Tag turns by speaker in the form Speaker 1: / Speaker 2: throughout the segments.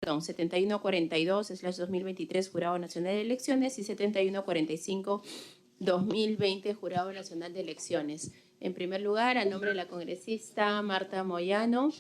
Speaker 1: perdón, 7142/2023 Jurado Nacional de Elecciones y 7145/2020 Jurado Nacional de Elecciones. En primer lugar, a nombre de la congresista Marta Moyano,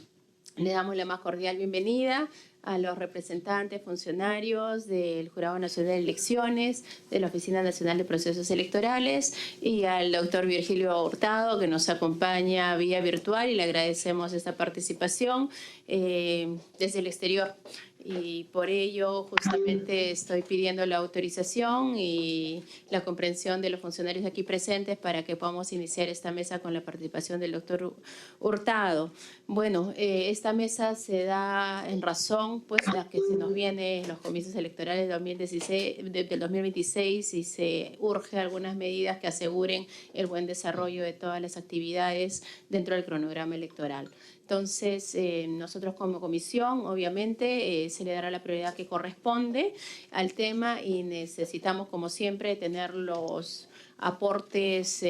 Speaker 1: le damos la más cordial bienvenida a los representantes, funcionarios del Jurado Nacional de Elecciones, de la Oficina Nacional de Procesos Electorales y al doctor Virgilio Hurtado, que nos acompaña vía virtual, y le agradecemos esta participación desde el exterior. Y por ello justamente estoy pidiendo la autorización y la comprensión de los funcionarios aquí presentes para que podamos iniciar esta mesa con la participación del doctor Hurtado. Bueno, esta mesa se da en razón, pues, de que se nos vienen los comicios electorales del 2026 y se urge algunas medidas que aseguren el buen desarrollo de todas las actividades dentro del cronograma electoral. Entonces, nosotros como comisión, obviamente, se le dará la prioridad que corresponde al tema y necesitamos, como siempre, tener los aportes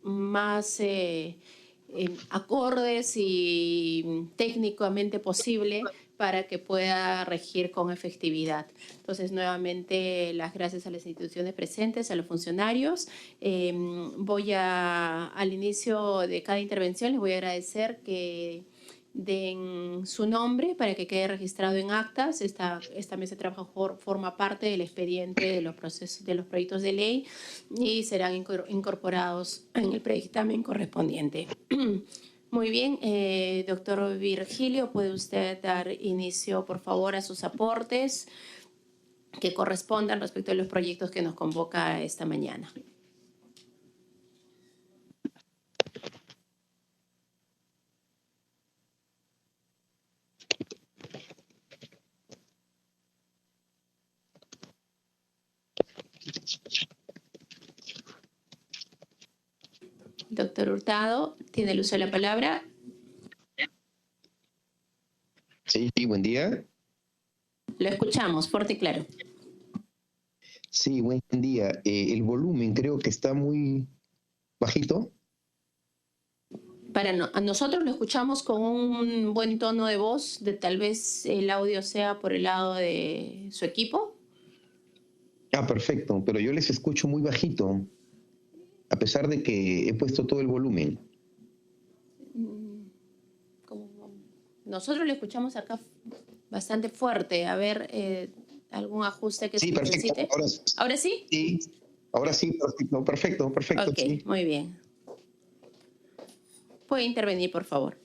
Speaker 1: más acordes y técnicamente posible para que pueda regir con efectividad. Entonces, nuevamente, las gracias a las instituciones presentes, a los funcionarios. Al inicio de cada intervención, les voy a agradecer que den su nombre para que quede registrado en actas. Esta mesa de trabajo forma parte del expediente de los proyectos de ley y serán incorporados en el predictamen correspondiente. Muy bien, doctor Virgilio, ¿puede usted dar inicio, por favor, a sus aportes que correspondan respecto a los proyectos que nos convoca esta mañana? Doctor Hurtado, tiene el uso de la palabra.
Speaker 2: Sí, buen día.
Speaker 1: Lo escuchamos, fuerte y claro.
Speaker 2: Sí, buen día. El volumen creo que está muy bajito.
Speaker 1: A nosotros lo escuchamos con un buen tono de voz, tal vez el audio sea por el lado de su equipo.
Speaker 2: Perfecto, pero yo les escucho muy bajito, a pesar de que he puesto todo el volumen.
Speaker 1: Nosotros lo escuchamos acá bastante fuerte. A ver, algún ajuste que se necesite. ¿Ahora sí?
Speaker 2: Sí, ahora sí, perfecto.
Speaker 1: Ok,
Speaker 2: sí.
Speaker 1: Muy bien. Puede intervenir, por favor.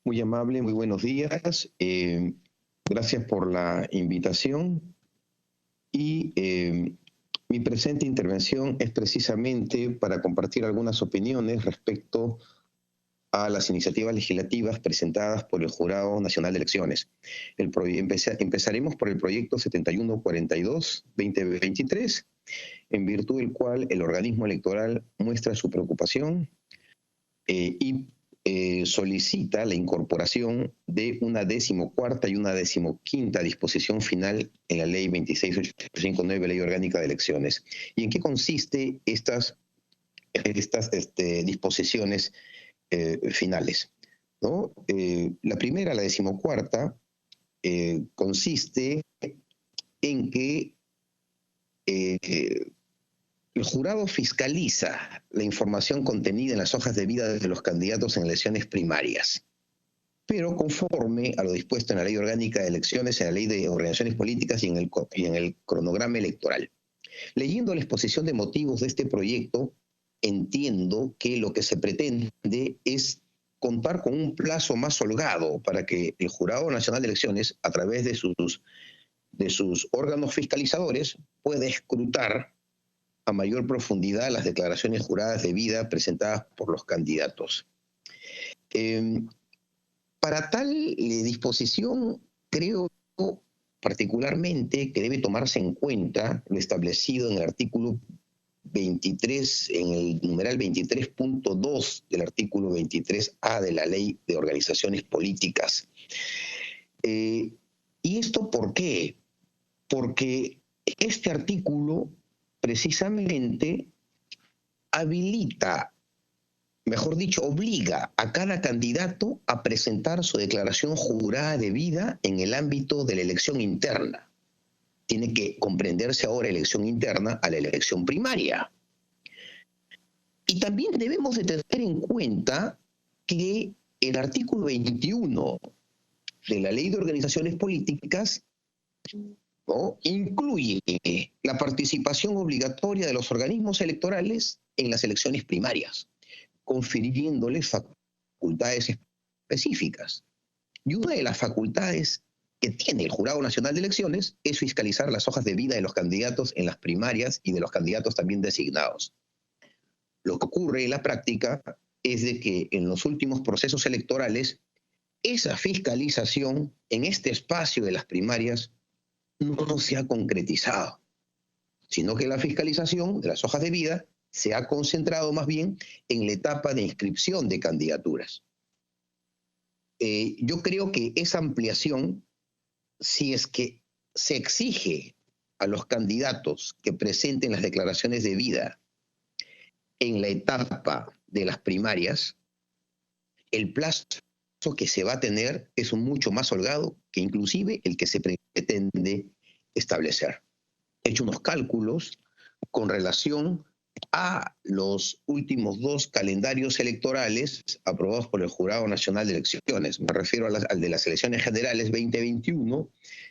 Speaker 2: Muy amable, muy buenos días. Gracias por la invitación. Y mi presente intervención es precisamente para compartir algunas opiniones respecto a las iniciativas legislativas presentadas por el Jurado Nacional de Elecciones. Empezaremos por el proyecto 7142/2023, en virtud del cual el organismo electoral muestra su preocupación y solicita la incorporación de una 14ª y una 15ª disposición final en la Ley 26859, Ley Orgánica de Elecciones. ¿Y en qué consiste estas disposiciones finales? ¿No? La primera, la 14ª, consiste en que el jurado fiscaliza la información contenida en las hojas de vida de los candidatos en elecciones primarias, pero conforme a lo dispuesto en la Ley Orgánica de Elecciones, en la Ley de Organizaciones Políticas y en el cronograma electoral. Leyendo la exposición de motivos de este proyecto, entiendo que lo que se pretende es contar con un plazo más holgado para que el Jurado Nacional de Elecciones, a través de sus órganos fiscalizadores, pueda escrutar a mayor profundidad las declaraciones juradas de vida presentadas por los candidatos. Para tal disposición, creo particularmente que debe tomarse en cuenta lo establecido en el artículo 23, en el numeral 23.2 del artículo 23A de la Ley de Organizaciones Políticas. ¿Y esto por qué? Porque este artículo precisamente habilita mejor dicho, obliga a cada candidato a presentar su declaración jurada de vida en el ámbito de la elección interna. Tiene que comprenderse ahora elección interna a la elección primaria. Y también debemos de tener en cuenta que el artículo 21 de la Ley de Organizaciones Políticas, ¿no?, incluye la participación obligatoria de los organismos electorales en las elecciones primarias, confiriéndoles facultades específicas. Y una de las facultades que tiene el Jurado Nacional de Elecciones es fiscalizar las hojas de vida de los candidatos en las primarias y de los candidatos también designados. Lo que ocurre en la práctica es de que en los últimos procesos electorales, esa fiscalización en este espacio de las primarias no se ha concretizado, sino que la fiscalización de las hojas de vida se ha concentrado más bien en la etapa de inscripción de candidaturas. Yo creo que esa ampliación, si es que se exige a los candidatos que presenten las declaraciones de vida en la etapa de las primarias, el plazo que se va a tener es mucho más holgado que inclusive el que se pretende establecer. He hecho unos cálculos con relación a los últimos 2 calendarios electorales aprobados por el Jurado Nacional de Elecciones. Me refiero al de las elecciones generales 2021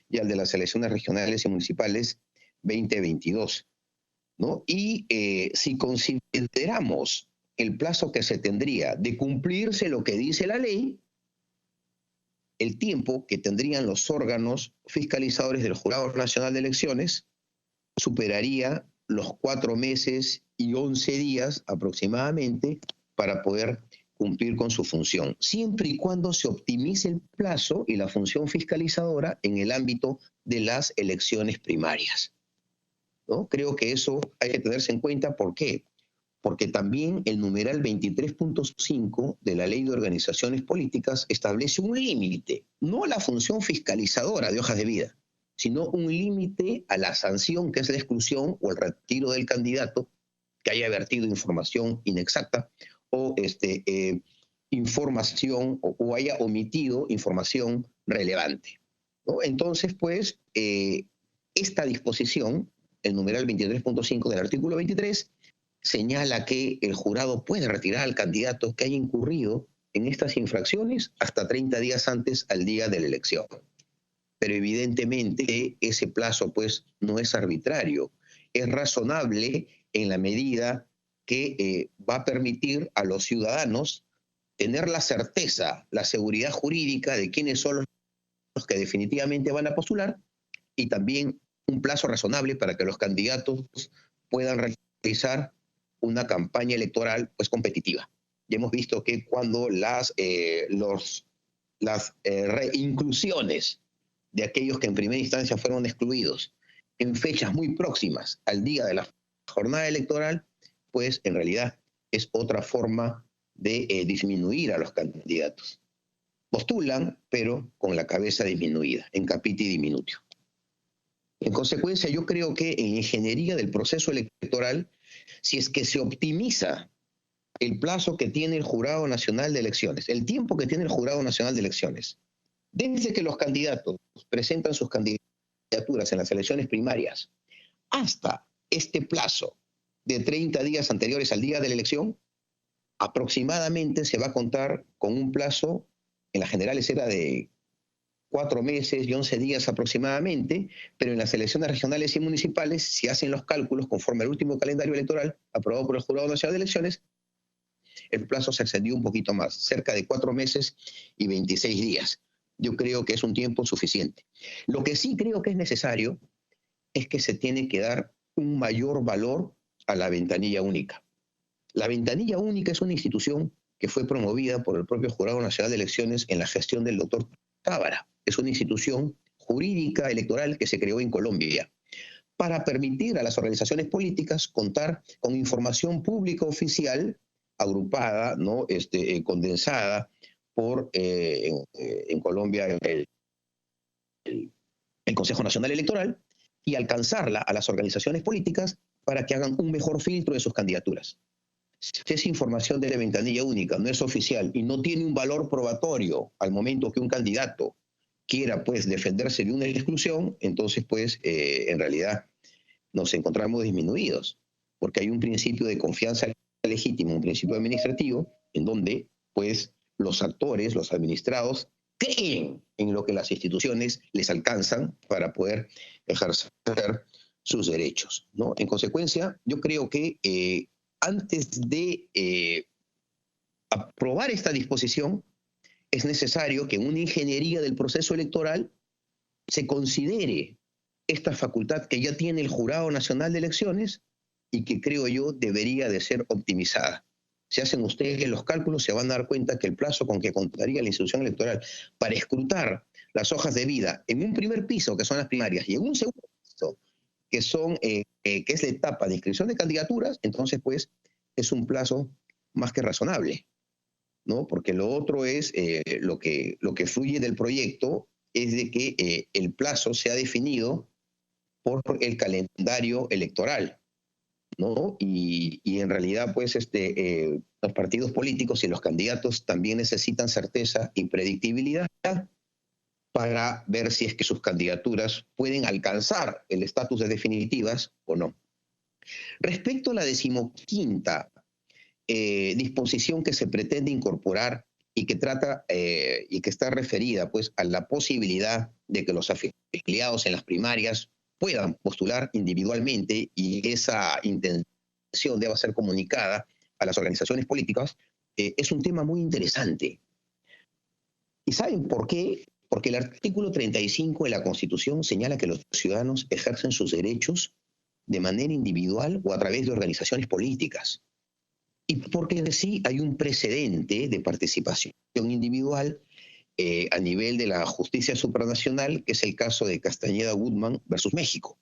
Speaker 2: y al de las elecciones regionales y municipales 2022. ¿No? Y si consideramos el plazo que se tendría de cumplirse lo que dice la ley, el tiempo que tendrían los órganos fiscalizadores del Jurado Nacional de Elecciones superaría los 4 meses y 11 días aproximadamente para poder cumplir con su función, siempre y cuando se optimice el plazo y la función fiscalizadora en el ámbito de las elecciones primarias, ¿no? Creo que eso hay que tenerse en cuenta. ¿Por qué? Porque también el numeral 23.5 de la Ley de Organizaciones Políticas establece un límite, no a la función fiscalizadora de hojas de vida, sino un límite a la sanción, que es la exclusión o el retiro del candidato que haya vertido información inexacta o información o haya omitido información relevante, ¿no? Entonces, pues, esta disposición, el numeral 23.5 del artículo 23, señala que el jurado puede retirar al candidato que haya incurrido en estas infracciones hasta 30 días antes al día de la elección. Pero evidentemente ese plazo pues no es arbitrario, es razonable en la medida que va a permitir a los ciudadanos tener la certeza, la seguridad jurídica de quiénes son los que definitivamente van a postular, y también un plazo razonable para que los candidatos puedan realizar una campaña electoral pues competitiva. Ya hemos visto que cuando las reinclusiones de aquellos que en primera instancia fueron excluidos en fechas muy próximas al día de la jornada electoral, pues en realidad es otra forma de disminuir a los candidatos. Postulan, pero con la cabeza disminuida, en capiti diminutio. En consecuencia, yo creo que en ingeniería del proceso electoral, si es que se optimiza el plazo que tiene el Jurado Nacional de Elecciones, el tiempo que tiene el Jurado Nacional de Elecciones, desde que los candidatos presentan sus candidaturas en las elecciones primarias hasta este plazo de 30 días anteriores al día de la elección, aproximadamente se va a contar con un plazo, en las generales era de 4 meses y 11 días aproximadamente, pero en las elecciones regionales y municipales, si hacen los cálculos conforme al último calendario electoral aprobado por el Jurado Nacional de Elecciones, el plazo se extendió un poquito más, cerca de 4 meses y 26 días. Yo creo que es un tiempo suficiente. Lo que sí creo que es necesario es que se tiene que dar un mayor valor a la ventanilla única. La ventanilla única es una institución que fue promovida por el propio Jurado Nacional de Elecciones en la gestión del doctor Tábara. Es una institución jurídica electoral que se creó en Colombia para permitir a las organizaciones políticas contar con información pública oficial agrupada, ¿no? Condensada por, en Colombia, el Consejo Nacional Electoral, y alcanzarla a las organizaciones políticas para que hagan un mejor filtro de sus candidaturas. Si es información de la ventanilla única, no es oficial y no tiene un valor probatorio al momento que un candidato quiera pues defenderse de una exclusión, entonces pues en realidad nos encontramos disminuidos, porque hay un principio de confianza legítima, un principio administrativo, en donde pues los actores, los administrados, creen en lo que las instituciones les alcanzan para poder ejercer sus derechos, ¿no? En consecuencia, yo creo que antes de aprobar esta disposición, es necesario que en una ingeniería del proceso electoral se considere esta facultad que ya tiene el Jurado Nacional de Elecciones y que creo yo debería de ser optimizada. Si hacen ustedes los cálculos, se van a dar cuenta que el plazo con que contaría la institución electoral para escrutar las hojas de vida en un primer piso, que son las primarias, y en un segundo piso, que es la etapa de inscripción de candidaturas, entonces pues es un plazo más que razonable, ¿no? Porque lo otro es lo que fluye del proyecto es de que el plazo sea definido por el calendario electoral, ¿no? Y en realidad, pues, los partidos políticos y los candidatos también necesitan certeza y predictibilidad para ver si es que sus candidaturas pueden alcanzar el estatus de definitivas o no. Respecto a la 15ª disposición que se pretende incorporar y que trata y que está referida pues a la posibilidad de que los afiliados en las primarias puedan postular individualmente y esa intención deba ser comunicada a las organizaciones políticas, es un tema muy interesante. ¿Y saben por qué? Porque el artículo 35 de la Constitución señala que los ciudadanos ejercen sus derechos de manera individual o a través de organizaciones políticas. Y porque sí hay un precedente de participación individual a nivel de la justicia supranacional, que es el caso de Castañeda-Guzmán versus México.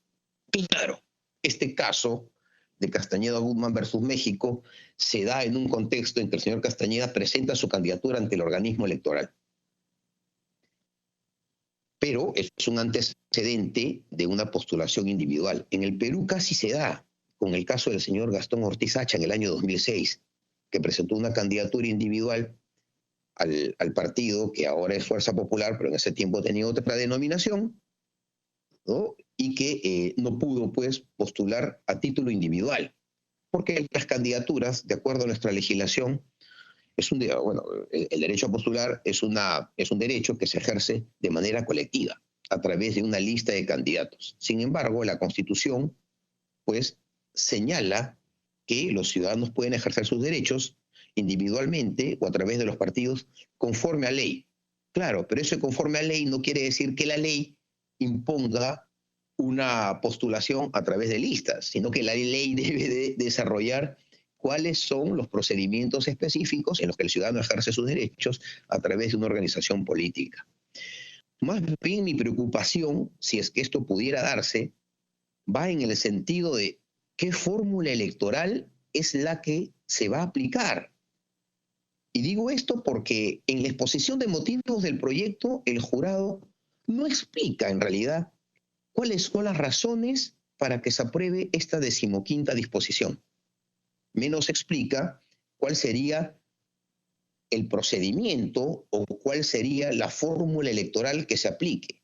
Speaker 2: Claro, este caso de Castañeda-Guzmán versus México se da en un contexto en que el señor Castañeda presenta su candidatura ante el organismo electoral. Pero es un antecedente de una postulación individual. En el Perú casi se da, con el caso del señor Gastón Ortiz Hacha en el año 2006, que presentó una candidatura individual al partido que ahora es Fuerza Popular, pero en ese tiempo tenía otra denominación, ¿no? Y que no pudo pues postular a título individual, porque las candidaturas, de acuerdo a nuestra legislación, el derecho a postular es un derecho que se ejerce de manera colectiva, a través de una lista de candidatos. Sin embargo, la Constitución pues señala que los ciudadanos pueden ejercer sus derechos individualmente o a través de los partidos conforme a ley. Claro, pero eso de conforme a ley no quiere decir que la ley imponga una postulación a través de listas, sino que la ley debe de desarrollar cuáles son los procedimientos específicos en los que el ciudadano ejerce sus derechos a través de una organización política. Más bien mi preocupación, si es que esto pudiera darse, va en el sentido de qué fórmula electoral es la que se va a aplicar. Y digo esto porque en la exposición de motivos del proyecto, el jurado no explica en realidad cuáles son las razones para que se apruebe esta 15ª disposición. Menos explica cuál sería el procedimiento o cuál sería la fórmula electoral que se aplique,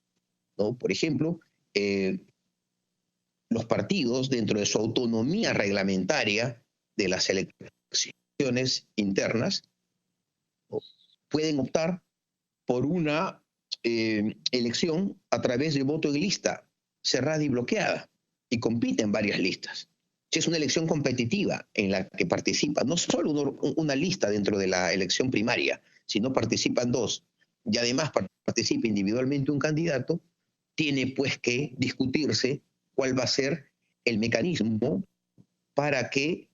Speaker 2: ¿no? Por ejemplo, los partidos, dentro de su autonomía reglamentaria de las elecciones internas, pueden optar por una elección a través de voto en lista, cerrada y bloqueada, y compiten varias listas. Si es una elección competitiva en la que participa no solo una lista dentro de la elección primaria, sino participan dos, y además participa individualmente un candidato, tiene pues que discutirse cuál va a ser el mecanismo para que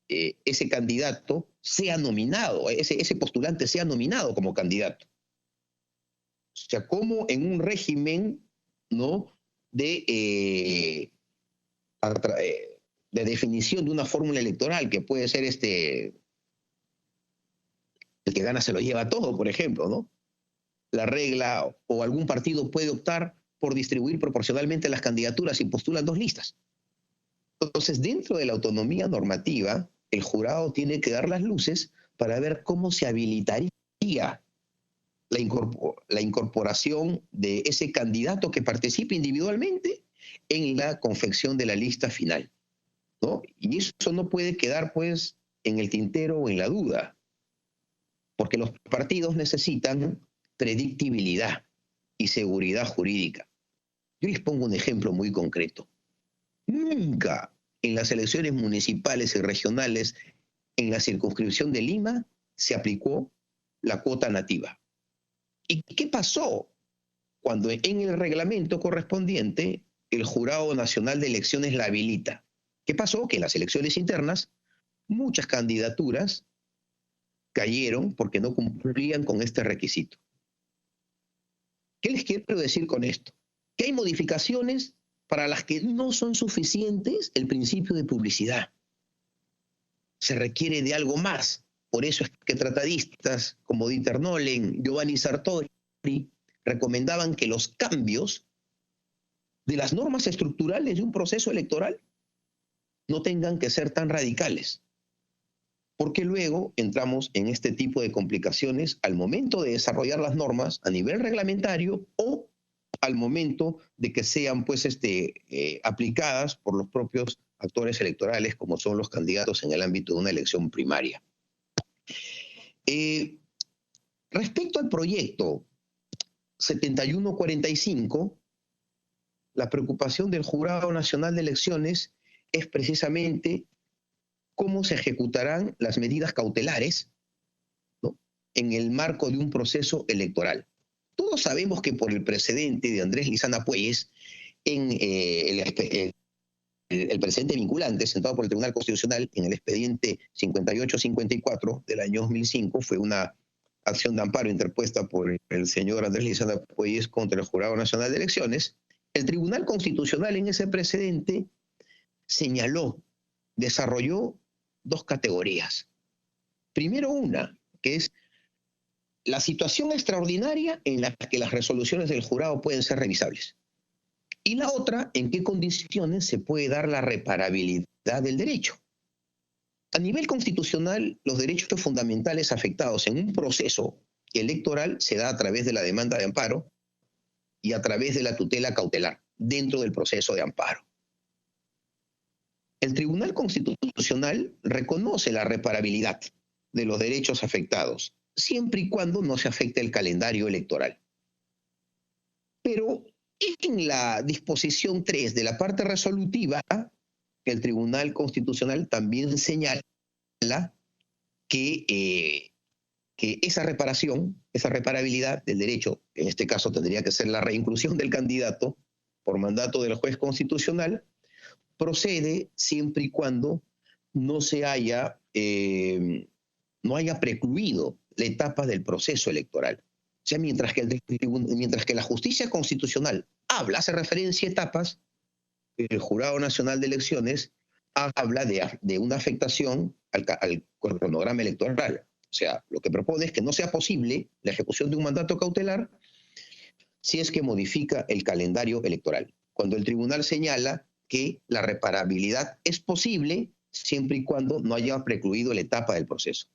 Speaker 2: ese candidato sea nominado, ese postulante sea nominado como candidato. O sea, como en un régimen, ¿no?, de definición de una fórmula electoral que puede ser el que gana se lo lleva todo, por ejemplo, ¿no? La regla o algún partido puede optar por distribuir proporcionalmente las candidaturas y postulan dos listas. Entonces, dentro de la autonomía normativa, el jurado tiene que dar las luces para ver cómo se habilitaría la incorporación de ese candidato que participe individualmente en la confección de la lista final, ¿no? Y eso no puede quedar, pues, en el tintero o en la duda, porque los partidos necesitan predictibilidad y seguridad jurídica. Yo les pongo un ejemplo muy concreto. Nunca en las elecciones municipales y regionales en la circunscripción de Lima se aplicó la cuota nativa. ¿Y qué pasó cuando en el reglamento correspondiente el Jurado Nacional de Elecciones la habilita? ¿Qué pasó? Que en las elecciones internas muchas candidaturas cayeron porque no cumplían con este requisito. ¿Qué les quiero decir con esto? Que hay modificaciones para las que no son suficientes el principio de publicidad. Se requiere de algo más. Por eso es que tratadistas como Dieter Nolen, Giovanni Sartori, recomendaban que los cambios de las normas estructurales de un proceso electoral no tengan que ser tan radicales, porque luego entramos en este tipo de complicaciones al momento de desarrollar las normas a nivel reglamentario o al momento de que sean, pues, aplicadas por los propios actores electorales, como son los candidatos en el ámbito de una elección primaria. Respecto al proyecto 7145, la preocupación del Jurado Nacional de Elecciones es precisamente cómo se ejecutarán las medidas cautelares, ¿no?, en el marco de un proceso electoral. Todos sabemos que por el precedente de Andrés Lizana Puelles, en el precedente vinculante sentado por el Tribunal Constitucional en el expediente 5854 del año 2005, fue una acción de amparo interpuesta por el señor Andrés Lizana Puelles contra el Jurado Nacional de Elecciones. El Tribunal Constitucional en ese precedente señaló, desarrolló dos categorías. Primero una, que es la situación extraordinaria en la que las resoluciones del jurado pueden ser revisables. Y la otra, en qué condiciones se puede dar la reparabilidad del derecho. A nivel constitucional, los derechos fundamentales afectados en un proceso electoral se da a través de la demanda de amparo y a través de la tutela cautelar dentro del proceso de amparo. El Tribunal Constitucional reconoce la reparabilidad de los derechos afectados, siempre y cuando no se afecte el calendario electoral. Pero en la disposición 3 de la parte resolutiva, el Tribunal Constitucional también señala que esa reparación, esa reparabilidad del derecho, en este caso tendría que ser la reinclusión del candidato por mandato del juez constitucional, procede siempre y cuando no se haya, no haya precluido la etapa del proceso electoral. O sea, mientras que la justicia constitucional hace referencia a etapas, el Jurado Nacional de Elecciones habla de una afectación al cronograma electoral. O sea, lo que propone es que no sea posible la ejecución de un mandato cautelar si es que modifica el calendario electoral. Cuando el tribunal señala que la reparabilidad es posible siempre y cuando no haya precluido la etapa del proceso.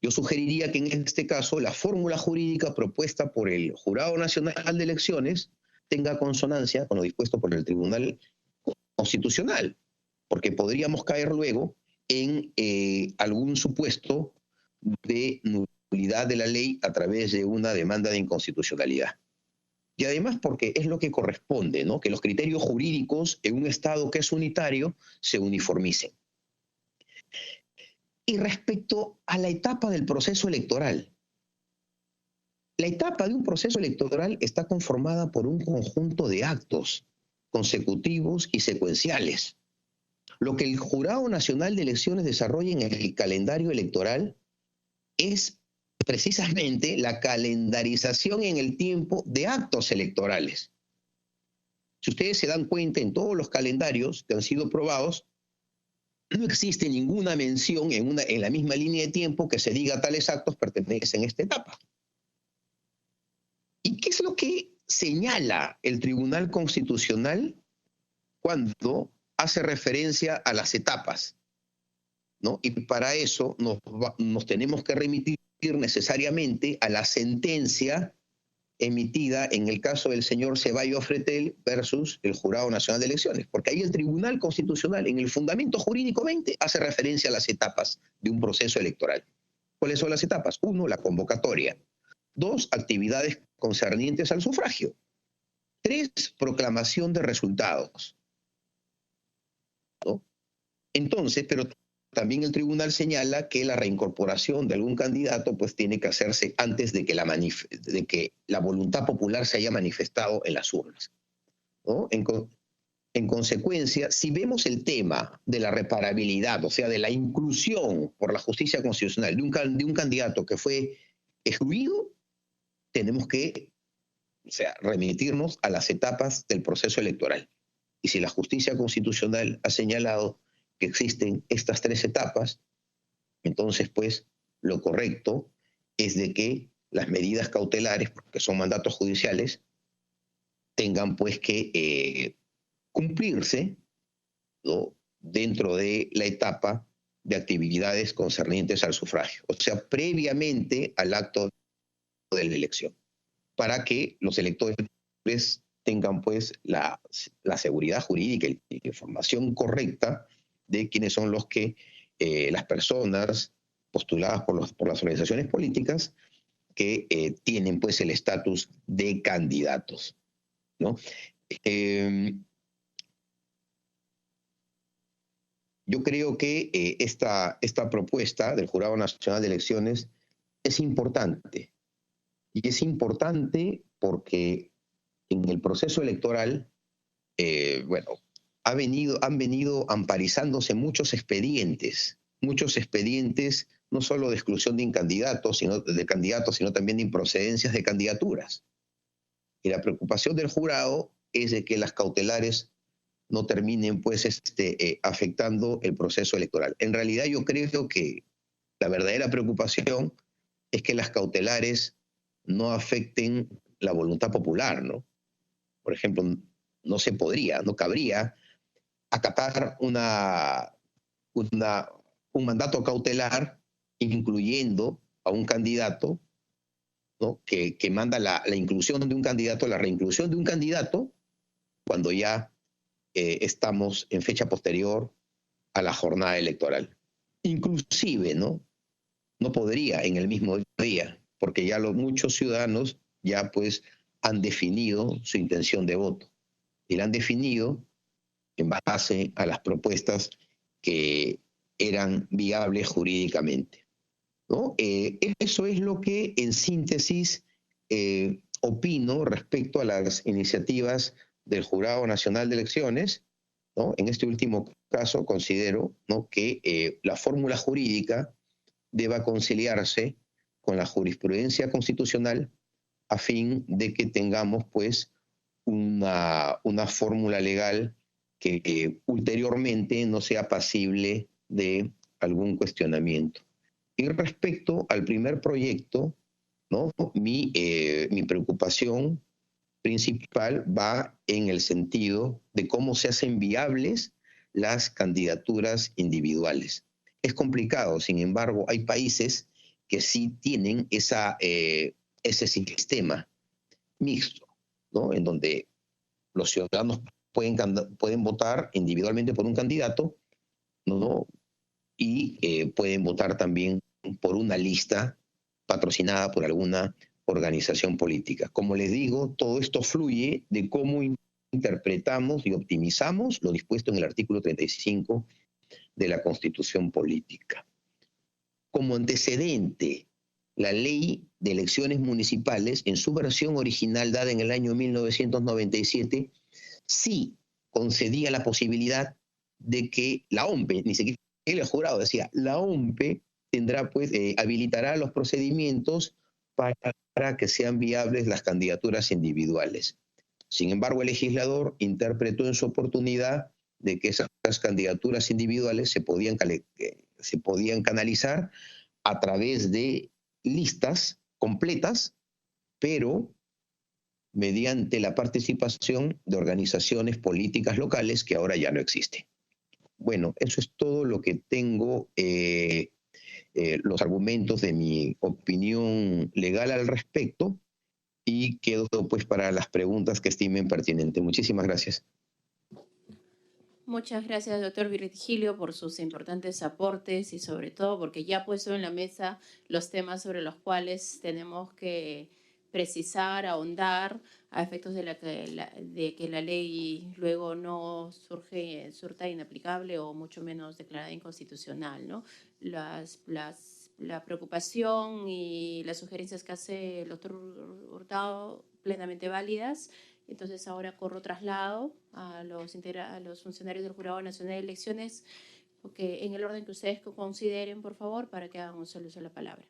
Speaker 2: Yo sugeriría que en este caso la fórmula jurídica propuesta por el Jurado Nacional de Elecciones tenga consonancia con lo dispuesto por el Tribunal Constitucional, porque podríamos caer luego en algún supuesto de nulidad de la ley a través de una demanda de inconstitucionalidad. Y además porque es lo que corresponde, ¿no?, que los criterios jurídicos en un Estado que es unitario se uniformicen. Y respecto a la etapa del proceso electoral, la etapa de un proceso electoral está conformada por un conjunto de actos consecutivos y secuenciales. Lo que el Jurado Nacional de Elecciones desarrolla en el calendario electoral es precisamente la calendarización en el tiempo de actos electorales. Si ustedes se dan cuenta, en todos los calendarios que han sido probados, no existe ninguna mención en la misma línea de tiempo que se diga tales actos pertenecen a esta etapa. ¿Y qué es lo que señala el Tribunal Constitucional cuando hace referencia a las etapas? ¿no? Y para eso nos tenemos que remitir necesariamente a la sentencia emitida en el caso del señor Ceballos Fretel versus el Jurado Nacional de Elecciones, porque ahí el Tribunal Constitucional, en el fundamento jurídico 20, hace referencia a las etapas de un proceso electoral. ¿Cuáles son las etapas? 1, la convocatoria. 2, actividades concernientes al sufragio. 3, proclamación de resultados, ¿no? Entonces, pero también el tribunal señala que la reincorporación de algún candidato pues tiene que hacerse antes de que la voluntad popular se haya manifestado en las urnas, ¿no? En consecuencia, si vemos el tema de la reparabilidad, o sea, de la inclusión por la justicia constitucional de un candidato que fue excluido, tenemos que, o sea, remitirnos a las etapas del proceso electoral. Y si la justicia constitucional ha señalado que existen estas 3 etapas, entonces, pues, lo correcto es de que las medidas cautelares, porque son mandatos judiciales, tengan, pues, que cumplirse, ¿no?, dentro de la etapa de actividades concernientes al sufragio, o sea, previamente al acto de la elección, para que los electores tengan, pues, la seguridad jurídica y la información correcta de quiénes son los que, las personas postuladas por las organizaciones políticas que tienen, pues, el estatus de candidatos, ¿no? Yo creo que esta propuesta del Jurado Nacional de Elecciones es importante. Y es importante porque en el proceso electoral, bueno, han venido amparizándose muchos expedientes, no solo de exclusión de candidatos, sino también de improcedencias de candidaturas. Y la preocupación del jurado es de que las cautelares no terminen, pues, afectando el proceso electoral. En realidad, yo creo que la verdadera preocupación es que las cautelares no afecten la voluntad popular, ¿no? Por ejemplo, no cabría acatar un mandato cautelar incluyendo a un candidato, ¿no?, que manda la inclusión de un candidato, la reinclusión de un candidato, cuando ya estamos en fecha posterior a la jornada electoral. Inclusive, ¿no? No podría en el mismo día, porque ya muchos ciudadanos ya, pues, han definido su intención de voto. Y la han definido en base a las propuestas que eran viables jurídicamente, ¿no? Eso es lo que, en síntesis, opino respecto a las iniciativas del Jurado Nacional de Elecciones, ¿no? En este último caso considero, ¿no?, que la fórmula jurídica deba conciliarse con la jurisprudencia constitucional a fin de que tengamos, pues, una fórmula legal que ulteriormente no sea pasible de algún cuestionamiento. Y respecto al primer proyecto, ¿no?, mi preocupación principal va en el sentido de cómo se hacen viables las candidaturas individuales. Es complicado, sin embargo, hay países que sí tienen ese sistema mixto, ¿no?, en donde los ciudadanos pueden votar individualmente por un candidato, ¿no?, y pueden votar también por una lista patrocinada por alguna organización política. Como les digo, todo esto fluye de cómo interpretamos y optimizamos lo dispuesto en el artículo 35 de la Constitución Política. Como antecedente, la Ley de Elecciones Municipales, en su versión original dada en el año 1997, sí concedía la posibilidad de que la OMPE, ni siquiera el jurado decía, la OMPE tendrá, pues, habilitará los procedimientos para que sean viables las candidaturas individuales. Sin embargo, el legislador interpretó en su oportunidad de que esas candidaturas individuales se podían canalizar a través de listas completas, pero mediante la participación de organizaciones políticas locales que ahora ya no existen. Bueno, eso es todo lo que tengo, los argumentos de mi opinión legal al respecto, y quedo pues para las preguntas que estimen pertinentes. Muchísimas gracias.
Speaker 1: Muchas gracias, doctor Virgilio, por sus importantes aportes y sobre todo porque ya ha puesto en la mesa los temas sobre los cuales tenemos que precisar, ahondar, a efectos de que la ley luego no surta inaplicable o mucho menos declarada inconstitucional, ¿no? La preocupación y las sugerencias que hace el doctor Hurtado plenamente válidas. Entonces ahora corro traslado a los funcionarios del Jurado Nacional de Elecciones, porque en el orden que ustedes consideren, por favor, para que hagan uso de la palabra.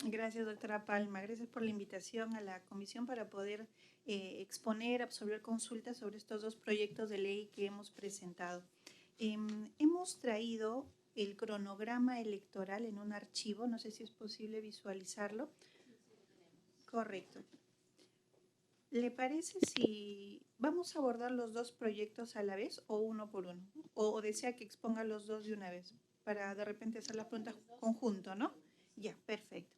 Speaker 3: Gracias, doctora Palma. Gracias por la invitación a la comisión para poder exponer, absorber consultas sobre estos dos proyectos de ley que hemos presentado. Hemos traído el cronograma electoral en un archivo, no sé si es posible visualizarlo. Correcto. ¿Le parece si vamos a abordar los dos proyectos a la vez o uno por uno? ¿O desea que exponga los dos de una vez para de repente hacer las preguntas conjunto, no? Ya, perfecto.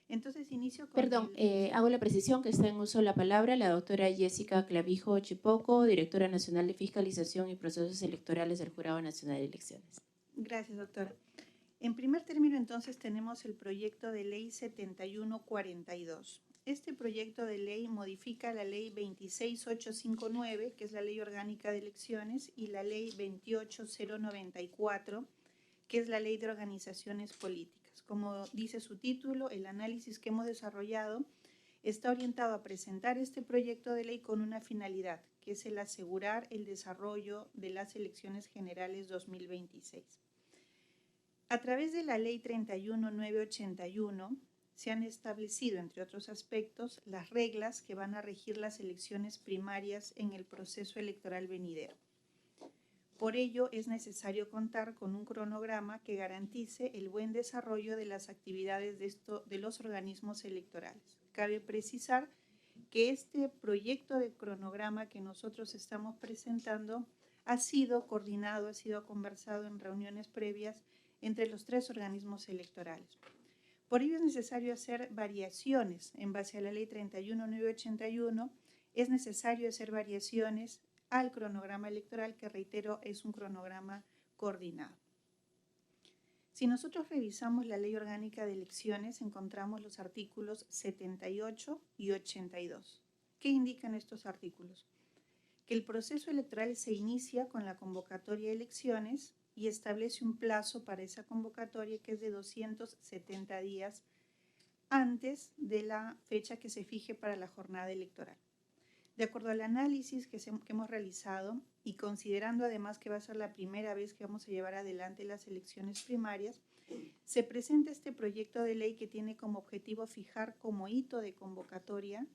Speaker 3: Entonces inicio con...
Speaker 1: Perdón, hago la precisión que está en uso de la palabra la doctora Jessica Clavijo Chipoco, directora nacional de Fiscalización y Procesos Electorales del Jurado Nacional de Elecciones.
Speaker 3: Gracias, doctora. En primer término, entonces, tenemos el proyecto de ley 7142. Este proyecto de ley modifica la ley 26859, que es la ley orgánica de elecciones, y la ley 28094, que es la ley de organizaciones políticas. Como dice su título, el análisis que hemos desarrollado está orientado a presentar este proyecto de ley con una finalidad, que es el asegurar el desarrollo de las elecciones generales 2026. A través de la Ley 31981 se han establecido, entre otros aspectos, las reglas que van a regir las elecciones primarias en el proceso electoral venidero. Por ello, es necesario contar con un cronograma que garantice el buen desarrollo de las actividades de los organismos electorales. Cabe precisar que este proyecto de cronograma que nosotros estamos presentando ha sido coordinado, ha sido conversado en reuniones previas entre los tres organismos electorales. Por ello es necesario hacer variaciones en base a la ley 31981, es necesario hacer variaciones al cronograma electoral, que reitero es un cronograma coordinado. Si nosotros revisamos la ley orgánica de elecciones, encontramos los artículos 78 y 82. ¿Qué indican estos artículos? Que el proceso electoral se inicia con la convocatoria de elecciones y establece un plazo para esa convocatoria que es de 270 días antes de la fecha que se fije para la jornada electoral. De acuerdo al análisis que hemos realizado y considerando además que va a ser la primera vez que vamos a llevar adelante las elecciones primarias, se presenta este proyecto de ley que tiene como objetivo fijar como hito de convocatoria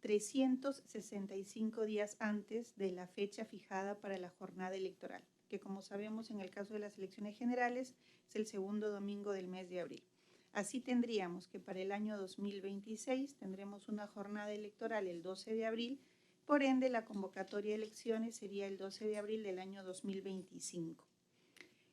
Speaker 3: 365 días antes de la fecha fijada para la jornada electoral, que como sabemos en el caso de las elecciones generales es el segundo domingo del mes de abril. Así tendríamos que para el año 2026 tendremos una jornada electoral el 12 de abril, por ende la convocatoria de elecciones sería el 12 de abril del año 2025.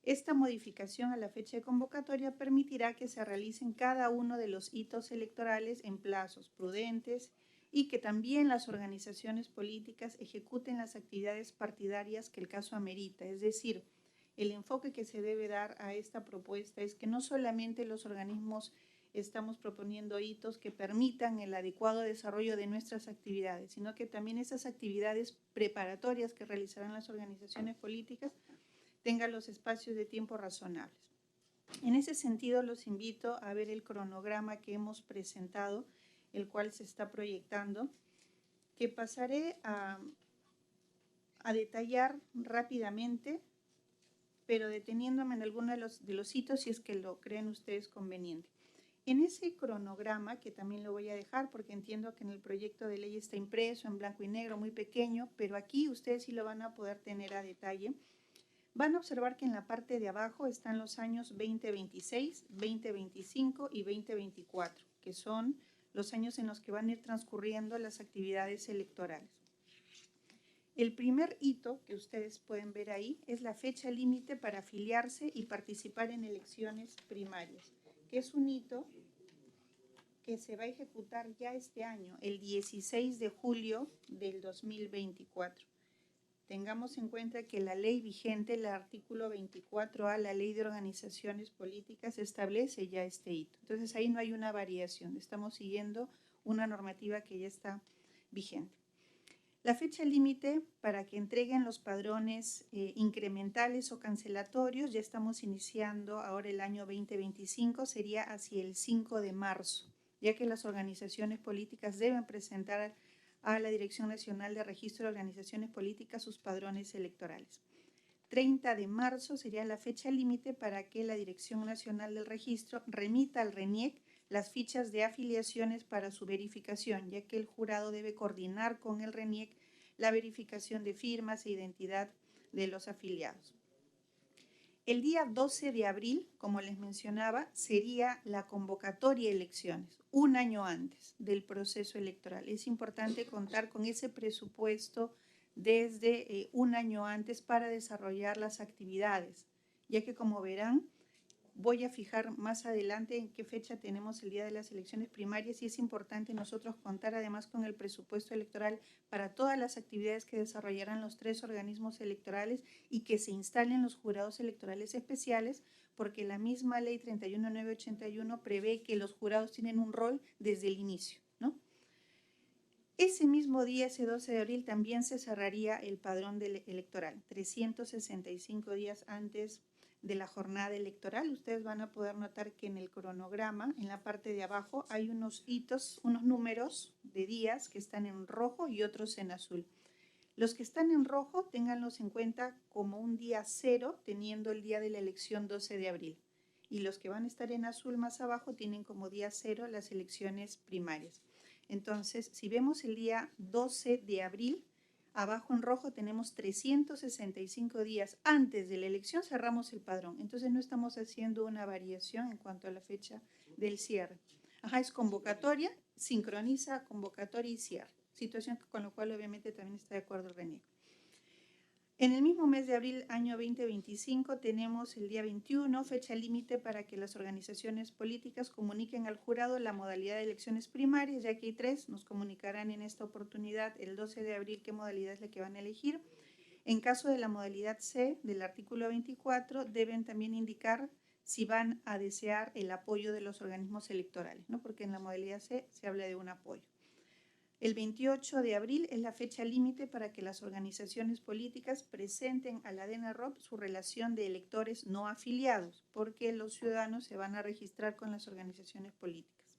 Speaker 3: Esta modificación a la fecha de convocatoria permitirá que se realicen cada uno de los hitos electorales en plazos prudentes y que también las organizaciones políticas ejecuten las actividades partidarias que el caso amerita, es decir, el enfoque que se debe dar a esta propuesta es que no solamente los organismos estamos proponiendo hitos que permitan el adecuado desarrollo de nuestras actividades, sino que también esas actividades preparatorias que realizarán las organizaciones políticas tengan los espacios de tiempo razonables. En ese sentido, los invito a ver el cronograma que hemos presentado, el cual se está proyectando, que pasaré a detallar rápidamente, pero deteniéndome en algunos de los hitos si es que lo creen ustedes conveniente. En ese cronograma, que también lo voy a dejar porque entiendo que en el proyecto de ley está impreso en blanco y negro, muy pequeño, pero aquí ustedes sí lo van a poder tener a detalle, van a observar que en la parte de abajo están los años 2026, 2025 y 2024, que son los años en los que van a ir transcurriendo las actividades electorales. El primer hito que ustedes pueden ver ahí es la fecha límite para afiliarse y participar en elecciones primarias, que es un hito que se va a ejecutar ya este año, el 16 de julio del 2024. Tengamos en cuenta que la ley vigente, el artículo 24A, la Ley de Organizaciones Políticas, establece ya este hito. Entonces ahí no hay una variación, estamos siguiendo una normativa que ya está vigente. La fecha límite para que entreguen los padrones incrementales o cancelatorios, ya estamos iniciando ahora el año 2025, sería hacia el 5 de marzo, ya que las organizaciones políticas deben presentar a la Dirección Nacional de Registro de Organizaciones Políticas sus padrones electorales. 30 de marzo sería la fecha límite para que la Dirección Nacional del Registro remita al RENIEC las fichas de afiliaciones para su verificación, ya que el jurado debe coordinar con el RENIEC la verificación de firmas e identidad de los afiliados. El día 12 de abril, como les mencionaba, sería la convocatoria a elecciones, un año antes del proceso electoral. Es importante contar con ese presupuesto desde un año antes para desarrollar las actividades, ya que como verán, voy a fijar más adelante en qué fecha tenemos el día de las elecciones primarias y es importante nosotros contar además con el presupuesto electoral para todas las actividades que desarrollarán los 3 organismos electorales y que se instalen los jurados electorales especiales, porque la misma ley 31981 prevé que los jurados tienen un rol desde el inicio, ¿no? Ese mismo día, ese 12 de abril, también se cerraría el padrón electoral, 365 días antes de la jornada electoral. Ustedes van a poder notar que en el cronograma, en la parte de abajo, hay unos hitos, unos números de días que están en rojo y otros en azul. Los que están en rojo, ténganlos en cuenta como un día cero, teniendo el día de la elección 12 de abril. Y los que van a estar en azul más abajo tienen como día cero las elecciones primarias. Entonces, si vemos el día 12 de abril, abajo en rojo tenemos 365 días antes de la elección, cerramos el padrón. Entonces no estamos haciendo una variación en cuanto a la fecha del cierre. Es convocatoria, sincroniza convocatoria y cierre. Situación con la cual obviamente también está de acuerdo el RENIEC. En el mismo mes de abril, año 2025, tenemos el día 21, fecha límite para que las organizaciones políticas comuniquen al jurado la modalidad de elecciones primarias, ya que hay 3, nos comunicarán en esta oportunidad el 12 de abril qué modalidad es la que van a elegir. En caso de la modalidad C del artículo 24, deben también indicar si van a desear el apoyo de los organismos electorales, ¿no? Porque en la modalidad C se habla de un apoyo. El 28 de abril es la fecha límite para que las organizaciones políticas presenten a la DENARROP su relación de electores no afiliados, porque los ciudadanos se van a registrar con las organizaciones políticas.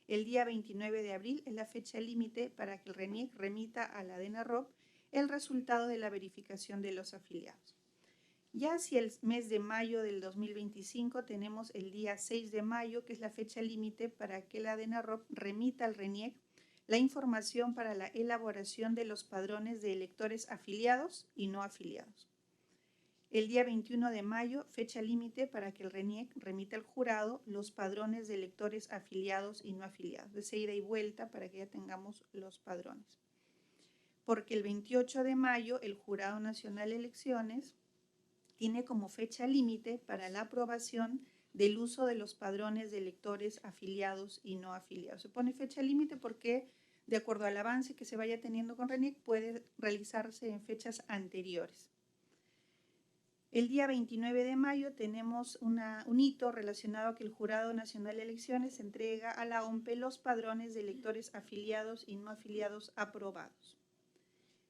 Speaker 3: El día 29 de abril es la fecha límite para que el RENIEC remita a la DENARROP el resultado de la verificación de los afiliados. Ya hacia el mes de mayo del 2025 tenemos el día 6 de mayo, que es la fecha límite para que la DENARROP remita al RENIEC la información para la elaboración de los padrones de electores afiliados y no afiliados. El día 21 de mayo, fecha límite para que el RENIEC remita al jurado los padrones de electores afiliados y no afiliados, de ida y vuelta para que ya tengamos los padrones. Porque el 28 de mayo, el Jurado Nacional de Elecciones tiene como fecha límite para la aprobación del uso de los padrones de electores afiliados y no afiliados. Se pone fecha límite porque, de acuerdo al avance que se vaya teniendo con RENIEC, puede realizarse en fechas anteriores. El día 29 de mayo tenemos un hito relacionado a que el Jurado Nacional de Elecciones entrega a la OMPE los padrones de electores afiliados y no afiliados aprobados.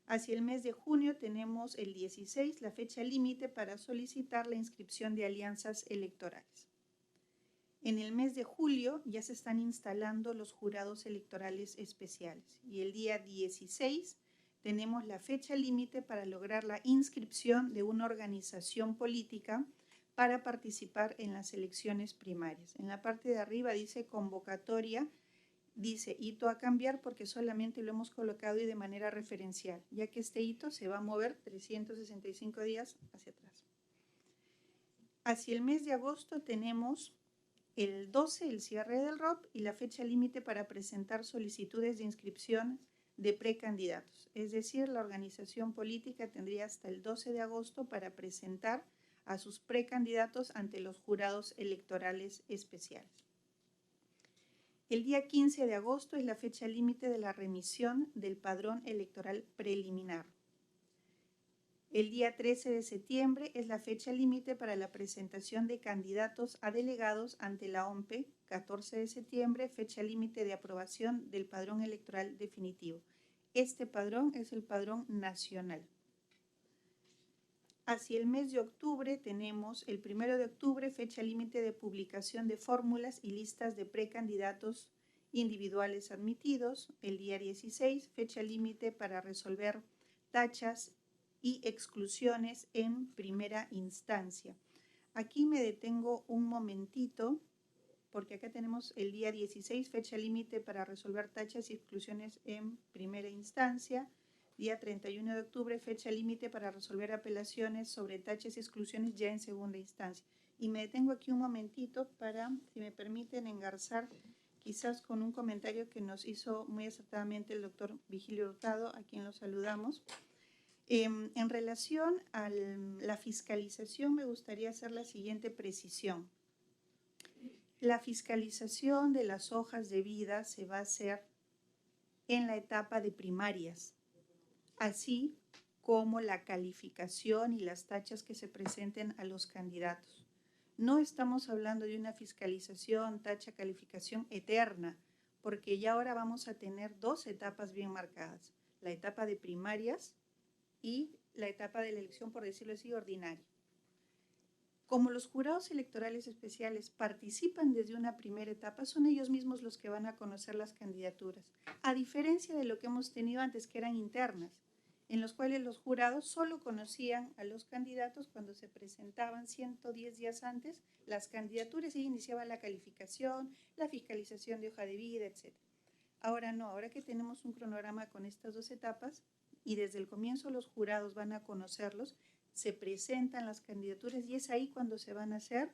Speaker 3: Hacia el mes de junio tenemos el 16, la fecha límite para solicitar la inscripción de alianzas electorales. En el mes de julio ya se están instalando los jurados electorales especiales y el día 16 tenemos la fecha límite para lograr la inscripción de una organización política para participar en las elecciones primarias. En la parte de arriba dice convocatoria, dice hito a cambiar porque solamente lo hemos colocado y de manera referencial, ya que este hito se va a mover 365 días hacia atrás. Hacia el mes de agosto tenemos el 12, el cierre del ROP y la fecha límite para presentar solicitudes de inscripción de precandidatos. Es decir, la organización política tendría hasta el 12 de agosto para presentar a sus precandidatos ante los jurados electorales especiales. El día 15 de agosto es la fecha límite de la remisión del padrón electoral preliminar. El día 13 de septiembre es la fecha límite para la presentación de candidatos a delegados ante la OMPE. 14 de septiembre, fecha límite de aprobación del padrón electoral definitivo. Este padrón es el padrón nacional. Hacia el mes de octubre tenemos el 1 de octubre, fecha límite de publicación de fórmulas y listas de precandidatos individuales admitidos. El día 16, fecha límite para resolver tachas y exclusiones en primera instancia. Aquí me detengo un momentito porque acá tenemos el día 16, fecha límite para resolver tachas y exclusiones en primera instancia. Día 31 de octubre, fecha límite para resolver apelaciones sobre tachas y exclusiones ya en segunda instancia. Y me detengo aquí un momentito para, si me permiten, engarzar quizás con un comentario que nos hizo muy acertadamente el doctor Vigilio Hurtado, a quien lo saludamos. En relación a la fiscalización, me gustaría hacer la siguiente precisión. La fiscalización de las hojas de vida se va a hacer en la etapa de primarias, así como la calificación y las tachas que se presenten a los candidatos. No estamos hablando de una fiscalización, tacha, calificación eterna, porque ya ahora vamos a tener dos etapas bien marcadas, la etapa de primarias y la etapa de la elección, por decirlo así, ordinaria. Como los jurados electorales especiales participan desde una primera etapa, son ellos mismos los que van a conocer las candidaturas, a diferencia de lo que hemos tenido antes, que eran internas, en los cuales los jurados solo conocían a los candidatos cuando se presentaban 110 días antes las candidaturas y iniciaba la calificación, la fiscalización de hoja de vida, etc. Ahora no, ahora que tenemos un cronograma con estas dos etapas y desde el comienzo los jurados van a conocerlos, se presentan las candidaturas y es ahí cuando se van a hacer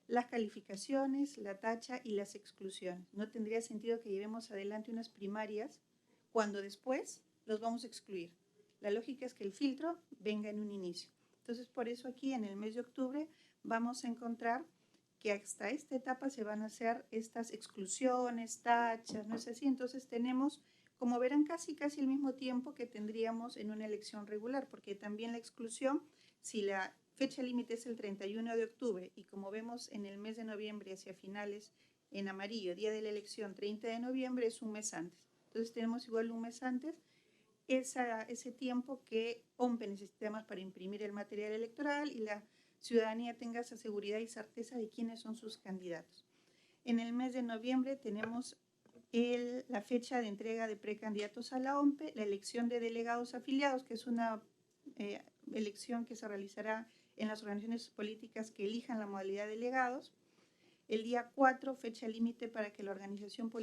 Speaker 3: las calificaciones, la tacha y las exclusiones. No tendría sentido que llevemos adelante unas primarias cuando después los vamos a excluir. La lógica es que el filtro venga en un inicio. Entonces, por eso aquí en el mes de octubre vamos a encontrar que hasta esta etapa se van a hacer estas exclusiones, tachas, ¿no es así? Entonces tenemos, como verán, casi el mismo tiempo que tendríamos en una elección regular, porque también la exclusión, si la fecha límite es el 31 de octubre y como vemos en el mes de noviembre hacia finales en amarillo, día de la elección 30 de noviembre, es un mes antes. Entonces tenemos igual un mes antes ese tiempo que OMPE necesitamos para imprimir el material electoral y la ciudadanía tenga esa seguridad y certeza de quiénes son sus candidatos. En el mes de noviembre tenemos la fecha de entrega de precandidatos a la OMPE, la elección de delegados afiliados, que es una elección que se realizará en las organizaciones políticas que elijan la modalidad de delegados. El día 4, fecha límite para que la organización política